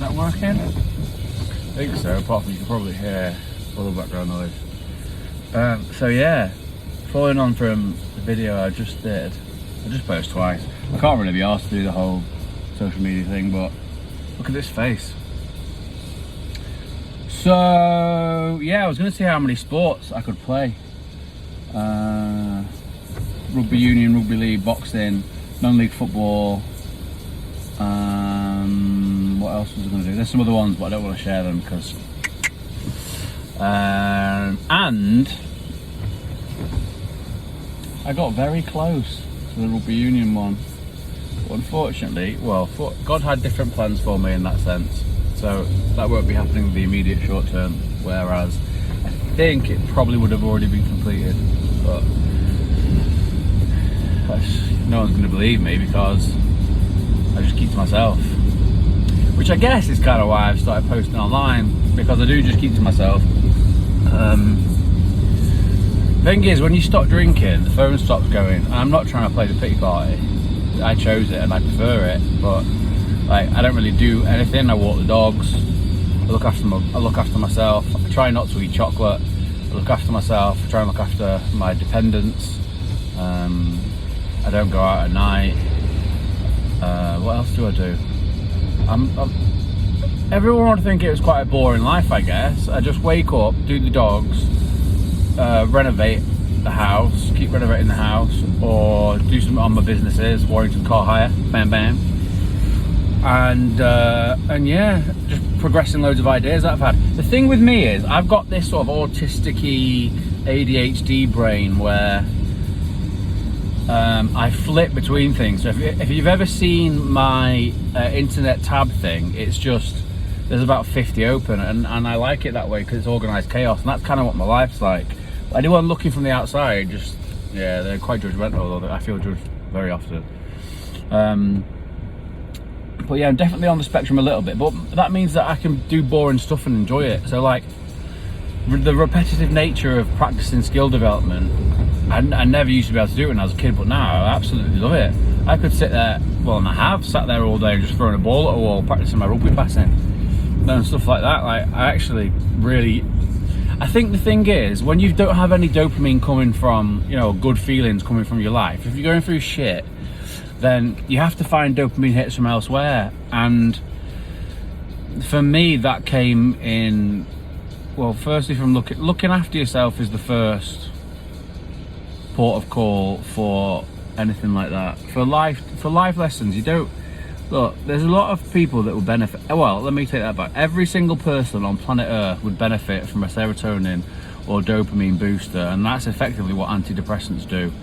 that working? I think so, apart from you can probably hear all the background noise. So yeah, following on from the video I just did, I just posted twice. I can't really be asked to do the whole social media thing, but look at this face. So yeah, I was going to see how many sports I could play. Rugby union, rugby league, boxing, non-league football. What else was I going to do? There's some other ones, but I don't want to share them because. And I got very close to the rugby union one. But unfortunately, well, God had different plans for me in that sense. So that won't be happening in the immediate short term, whereas I think it probably would have already been completed, but no one's going to believe me because I just keep to myself, which I guess is kind of why I've started posting online, because I do just keep to myself. Thing is, when you stop drinking, the phone stops going, and I'm not trying to play the pity party. I chose it and I prefer it, but like, I don't really do anything. I walk the dogs, I look after myself. I try not to eat chocolate. I look after myself. I try and look after my dependents. I don't go out at night. What else do I do? Everyone would think it was quite a boring life, I guess. I just wake up, do the dogs, renovate the house, keep renovating the house, or do something on my businesses, Warrington Car Hire, bam bam. And yeah, just progressing loads of ideas that I've had. The thing with me is, I've got this sort of autistic-y ADHD brain where I flip between things. So if you've ever seen my internet tab thing, it's just, there's about 50 open, and I like it that way because it's organised chaos, and that's kind of what my life's like. Anyone looking from the outside, just, yeah, they're quite judgmental, although I feel judged very often. But yeah, I'm definitely on the spectrum a little bit, but that means that I can do boring stuff and enjoy it. So like, the repetitive nature of practicing skill development, I never used to be able to do it when I was a kid, but now I absolutely love it. I could sit there, well, and I have sat there all day just throwing a ball at a wall, practicing my rugby passing and stuff like that. Like, I actually really, I think the thing is, when you don't have any dopamine coming from, you know, good feelings coming from your life, if you're going through shit, then you have to find dopamine hits from elsewhere. And for me, that came in, well, firstly from looking after yourself is the first port of call for anything like that. For life lessons, you don't, look, there's a lot of people that will benefit. Well, let me take that back. Every single person on planet Earth would benefit from a serotonin or dopamine booster, and that's effectively what antidepressants do.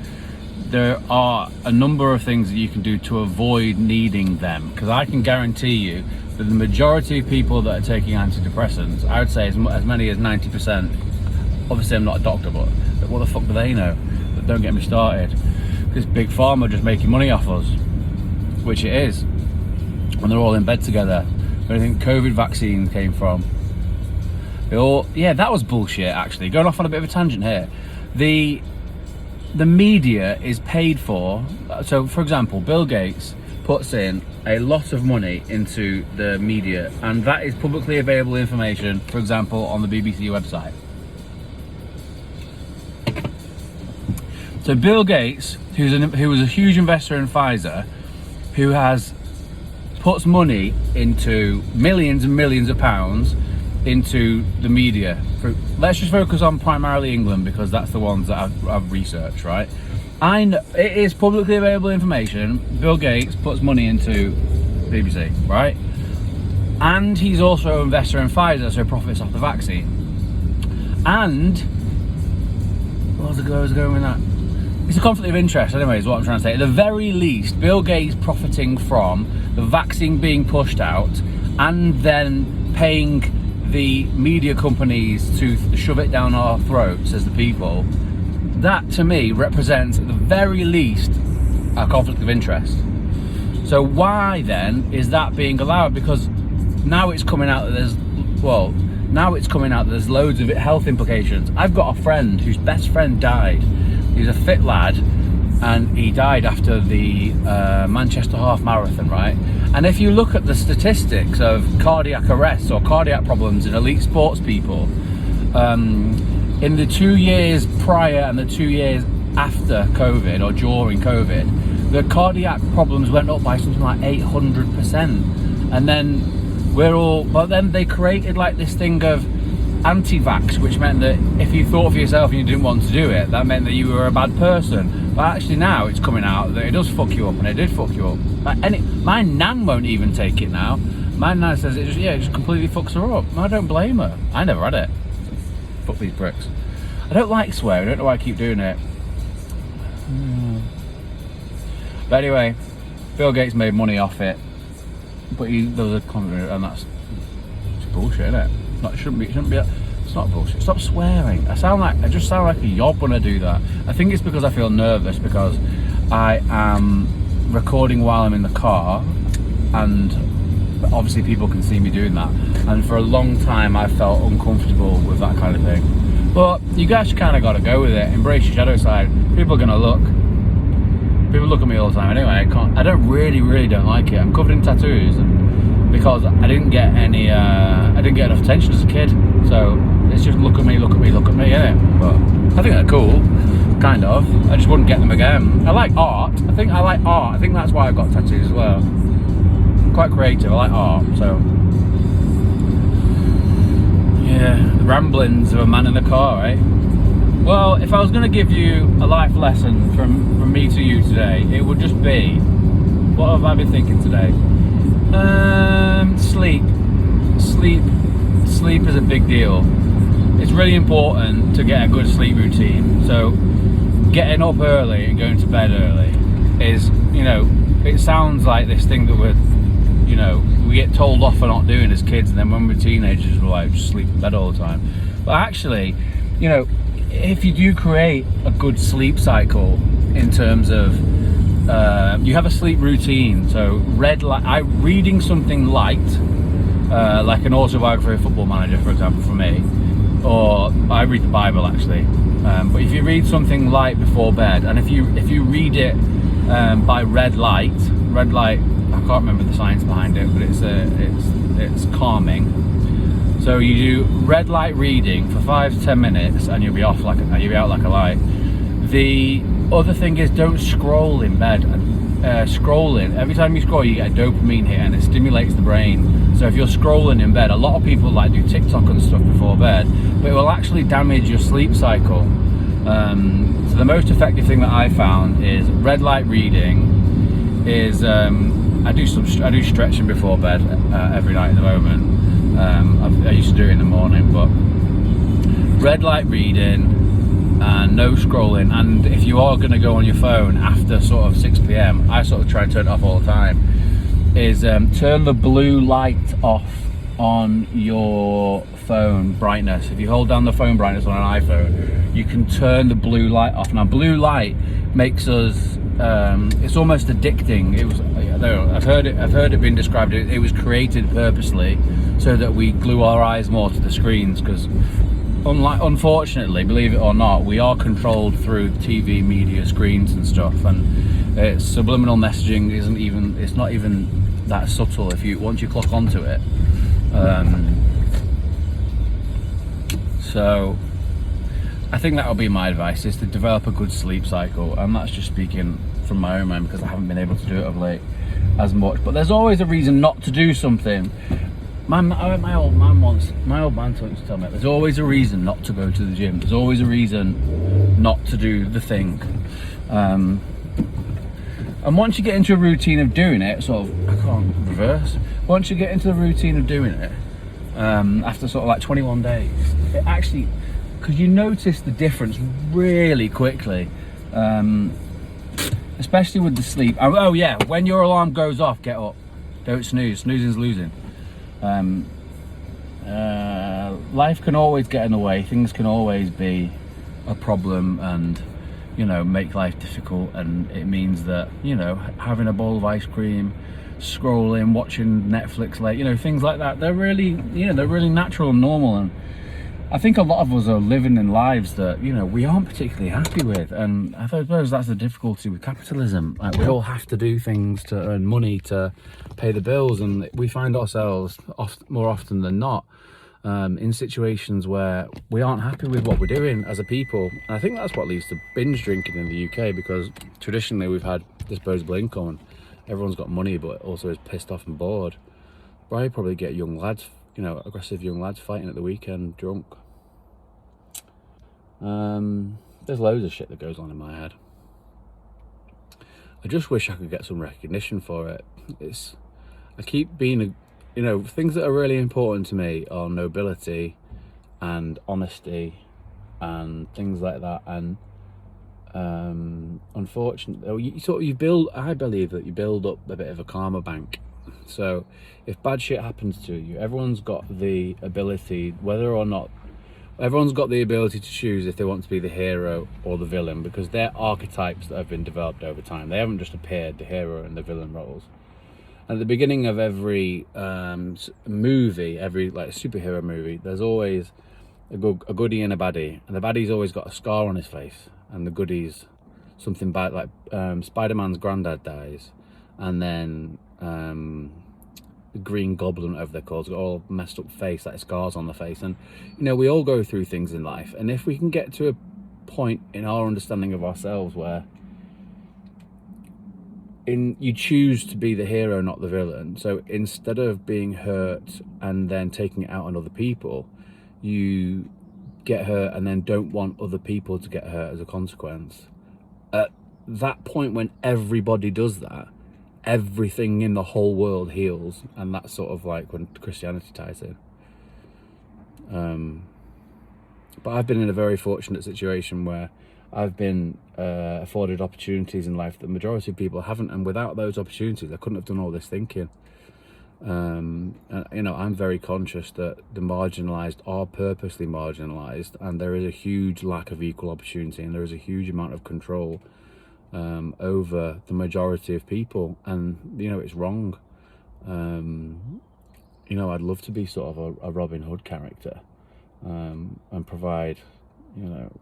There are a number of things that you can do to avoid needing them, because I can guarantee you that the majority of people that are taking antidepressants, I would say as many as 90%, obviously I'm not a doctor, but what the fuck do they know? But don't get me started. This big pharma just making money off us, which it is, when they're all in bed together. Where do you think COVID vaccine came from? Yeah, that was bullshit actually. Going off on a bit of a tangent here. The media is paid for, so for example, Bill Gates puts in a lot of money into the media, and that is publicly available information, for example, on the BBC website. So Bill Gates, who was a huge investor in Pfizer, who puts money into millions and millions of pounds into the media. Let's just focus on primarily England, because that's the ones that I've researched, right? I know it is publicly available information. Bill Gates puts money into BBC, right? And he's also an investor in Pfizer, so profits off the vaccine. And what was I going with that? It's a conflict of interest anyway, is what I'm trying to say. At the very least, Bill Gates profiting from the vaccine being pushed out and then paying the media companies to shove it down our throats as the people, that to me represents at the very least a conflict of interest. So why then is that being allowed? Because now it's coming out that there's loads of health implications. I've got a friend whose best friend died. He's a fit lad, and he died after the Manchester Half Marathon, right? And if you look at the statistics of cardiac arrests or cardiac problems in elite sports people, in the 2 years prior and the 2 years after COVID or during COVID, the cardiac problems went up by something like 800%. And then but then they created like this thing of anti-vax, which meant that if you thought for yourself and you didn't want to do it, that meant that you were a bad person. But actually now it's coming out that it does fuck you up, and it did fuck you up. My nan won't even take it now. My nan says it just completely fucks her up. I don't blame her. I never had it. Fuck these bricks. I don't like swearing. I don't know why I keep doing it. But anyway, Bill Gates made money off it, but there was a comment, and that's bullshit, isn't it? It shouldn't be. It's not bullshit. Stop swearing. I just sound like a yob when I do that. I think it's because I feel nervous because I am recording while I'm in the car, and obviously people can see me doing that. And for a long time, I felt uncomfortable with that kind of thing. But you guys kind of got to go with it. Embrace your shadow side. People are gonna look. People look at me all the time anyway. I don't really don't like it. I'm covered in tattoos, and because I didn't get enough attention as a kid, so it's just look at me, innit? But I think they're cool, kind of. I just wouldn't get them again. I like art. I think that's why I've got tattoos as well. I'm quite creative. I like art, so yeah. The ramblings of a man in the car, right? Well, if I was going to give you a life lesson from me to you today, it would just be, what have I been thinking today? Sleep is a big deal. It's really important to get a good sleep routine. So getting up early and going to bed early is, it sounds like this thing that we get told off for not doing as kids, and then when we're teenagers we're like, just sleep in bed all the time. But actually, if you do create a good sleep cycle in terms of you have a sleep routine, so reading something light, like an autobiography of a football manager, for example, for me, or I read the Bible actually, but if you read something light before bed, and if you read it by red light, I can't remember the science behind it, but it's calming. So you do red light reading for 5 to 10 minutes, and you'll be out like a light. The other thing is, don't scroll in bed. Scrolling, every time you scroll, you get a dopamine hit, and it stimulates the brain. So if you're scrolling in bed, a lot of people do TikTok and stuff before bed, but it will actually damage your sleep cycle. So the most effective thing that I found is red light reading. I do stretching before bed every night at the moment. I used to do it in the morning, but red light reading and no scrolling. And if you are going to go on your phone after sort of 6 p.m, I sort of try and turn it off all the time, is turn the blue light off on your phone brightness. If you hold down the phone brightness on an iPhone, you can turn the blue light off. Now blue light makes us it's almost addicting. I've heard it being described, it was created purposely so that we glue our eyes more to the screens, because unfortunately, believe it or not, we are controlled through TV, media, screens and stuff, and subliminal messaging it's not even that subtle once you clock onto it. So I think that'll be my advice, is to develop a good sleep cycle, and that's just speaking from my own mind because I haven't been able to do it of late as much. But there's always a reason not to do something. My old man used to tell me, there's always a reason not to go to the gym. There's always a reason not to do the thing. And once you get into a routine of doing it, once you get into the routine of doing it, after sort of like 21 days, it actually, because you notice the difference really quickly, especially with the sleep. Oh yeah, when your alarm goes off, get up. Don't snooze. Snoozing's losing. Life can always get in the way. Things can always be a problem and make life difficult, and it means that having a bowl of ice cream, scrolling, watching Netflix late, things like that, they're really natural and normal, and I think a lot of us are living in lives that, you know, we aren't particularly happy with, and I suppose that's the difficulty with capitalism. Like, we all have to do things to earn money to pay the bills, and we find ourselves more often than not in situations where we aren't happy with what we're doing as a people. And I think that's what leads to binge drinking in the UK, because traditionally we've had disposable income and everyone's got money but also is pissed off and bored. But I probably get young lads, you know, aggressive young lads fighting at the weekend drunk. There's loads of shit that goes on in my head. I just wish I could get some recognition for it. I keep being you know, things that are really important to me are nobility and honesty and things like that. And unfortunately, I believe that you build up a bit of a karma bank. So if bad shit happens to you, everyone's got the ability to choose if they want to be the hero or the villain, because they're archetypes that have been developed over time. They haven't just appeared, the hero and the villain roles. At the beginning of every movie, every like superhero movie, there's always a goodie and a baddie, and the baddie's always got a scar on his face, and the goodie's something bad, like Spider-Man's granddad dies, and then the Green Goblin, whatever they're called, has got all messed up face, like scars on the face. And you know, we all go through things in life, and if we can get to a point in our understanding of ourselves where you choose to be the hero, not the villain. So instead of being hurt and then taking it out on other people, you get hurt and then don't want other people to get hurt as a consequence. At that point, when everybody does that, everything in the whole world heals. And that's sort of like when Christianity ties in. But I've been in a very fortunate situation where I've been afforded opportunities in life that the majority of people haven't, and without those opportunities I couldn't have done all this thinking. And, you know, I'm very conscious that the marginalised are purposely marginalised, and there is a huge lack of equal opportunity, and there is a huge amount of control over the majority of people, and you know, it's wrong. You know, I'd love to be sort of a Robin Hood character and provide, you know,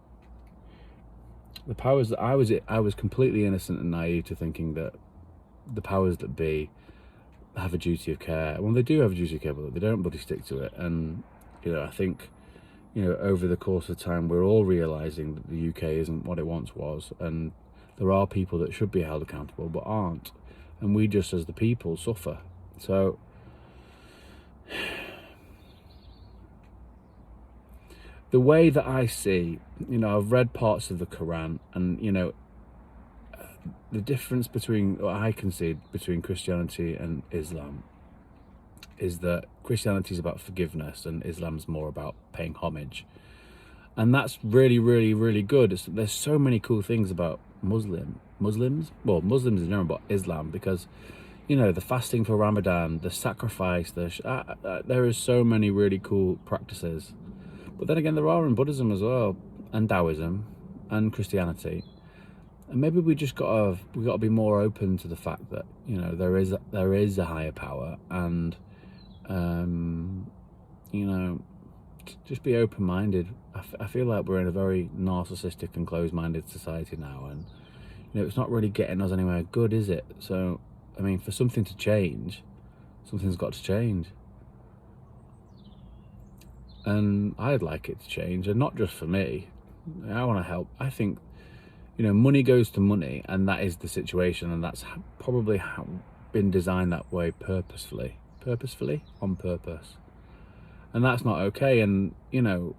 the powers that I was completely innocent and naive to thinking that the powers that be have a duty of care. Well, they do have a duty of care, but they don't bloody stick to it. And you know, I think, you know, over the course of time, we're all realizing that the UK isn't what it once was, and there are people that should be held accountable but aren't, and we just as the people suffer. So the way that I see, you know, I've read parts of the Quran, and you know, the difference between what I can see between Christianity and Islam is that Christianity is about forgiveness and Islam's more about paying homage. And that's really, really, really good. There's so many cool things about Muslims in general, but Islam, because, you know, the fasting for Ramadan, the sacrifice, there is so many really cool practices. But then again, there are in Buddhism as well, and Taoism, and Christianity. And maybe we gotta be more open to the fact that, you know, there is a higher power, and you know, just be open-minded. I feel like we're in a very narcissistic and closed-minded society now, and you know, it's not really getting us anywhere good, is it? So I mean, for something to change, something's got to change. And I'd like it to change, and not just for me. I want to help. I think, you know, money goes to money, and that is the situation, and that's probably been designed that way purposefully, on purpose. And that's not okay. And, you know,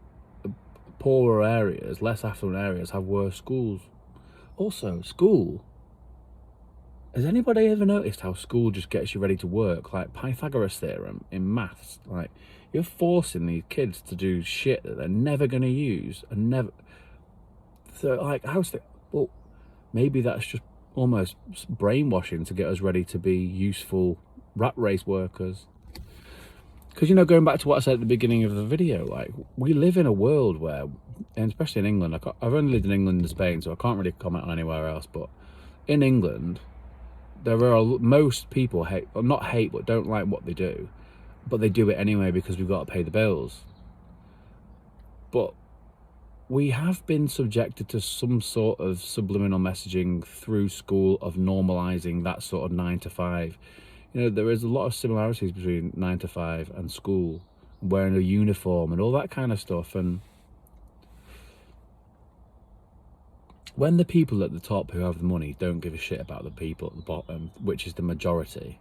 poorer areas, less affluent areas have worse schools. Also, school. Has anybody ever noticed how school just gets you ready to work? Like Pythagoras theorem in maths, like, you're forcing these kids to do shit that they're never going to use, and never. So, like, well, maybe that's just almost brainwashing to get us ready to be useful rat race workers. Because, you know, going back to what I said at the beginning of the video, like, we live in a world where, and especially in England, I've only lived in England and Spain, so I can't really comment on anywhere else, but in England, most people not hate, but don't like what they do, but they do it anyway because we've got to pay the bills. But we have been subjected to some sort of subliminal messaging through school of normalizing that sort of 9 to 5. You know, there is a lot of similarities between 9 to 5 and school, wearing a uniform and all that kind of stuff. And when the people at the top who have the money don't give a shit about the people at the bottom, which is the majority,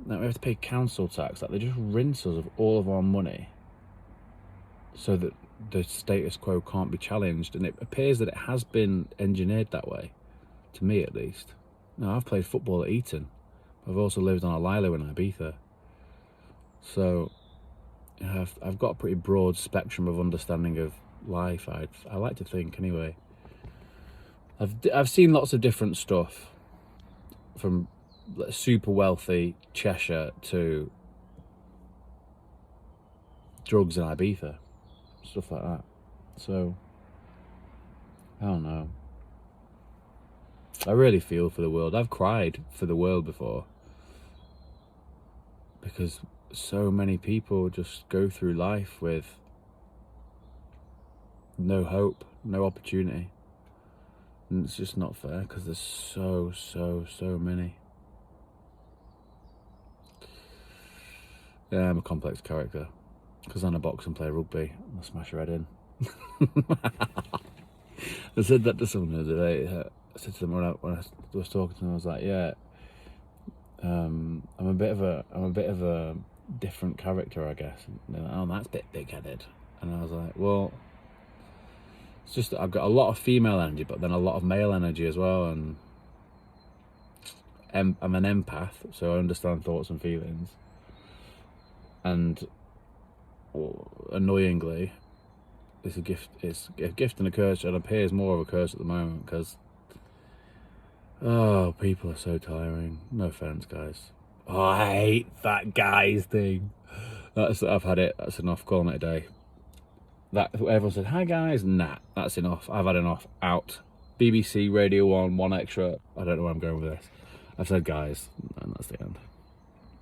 now we have to pay council tax. Like, they just rinse us of all of our money so that the status quo can't be challenged. And it appears that it has been engineered that way, to me at least. Now, I've played football at Eton. I've also lived on a lilo in Ibiza. So I've got a pretty broad spectrum of understanding of life, I like to think, anyway. I've seen lots of different stuff, from super wealthy Cheshire to drugs in Ibiza, stuff like that. So I don't know. I really feel for the world. I've cried for the world before, because so many people just go through life with no hope, no opportunity. And it's just not fair, because there's so many. Yeah, I'm a complex character, because I'm a box and play rugby. I'll smash your head in. I said that to someone the other day. I said to them when I was talking to them, I was like, yeah, I'm a bit of a different character, I guess. And they're like, oh, that's a bit big-headed. And I was like, well, it's just that I've got a lot of female energy, but then a lot of male energy as well. And I'm an empath, so I understand thoughts and feelings. And annoyingly, it's a gift. It's a gift and a curse, and it appears more of a curse at the moment, because people are so tiring. No offense, guys. Oh, I hate that guys thing. I've had it. That's enough. Calling it a day. That everyone said hi guys. Nah, that's enough. I've had enough. Out. BBC Radio 1, 1 Extra. I don't know where I'm going with this. I've said guys, and that's the end.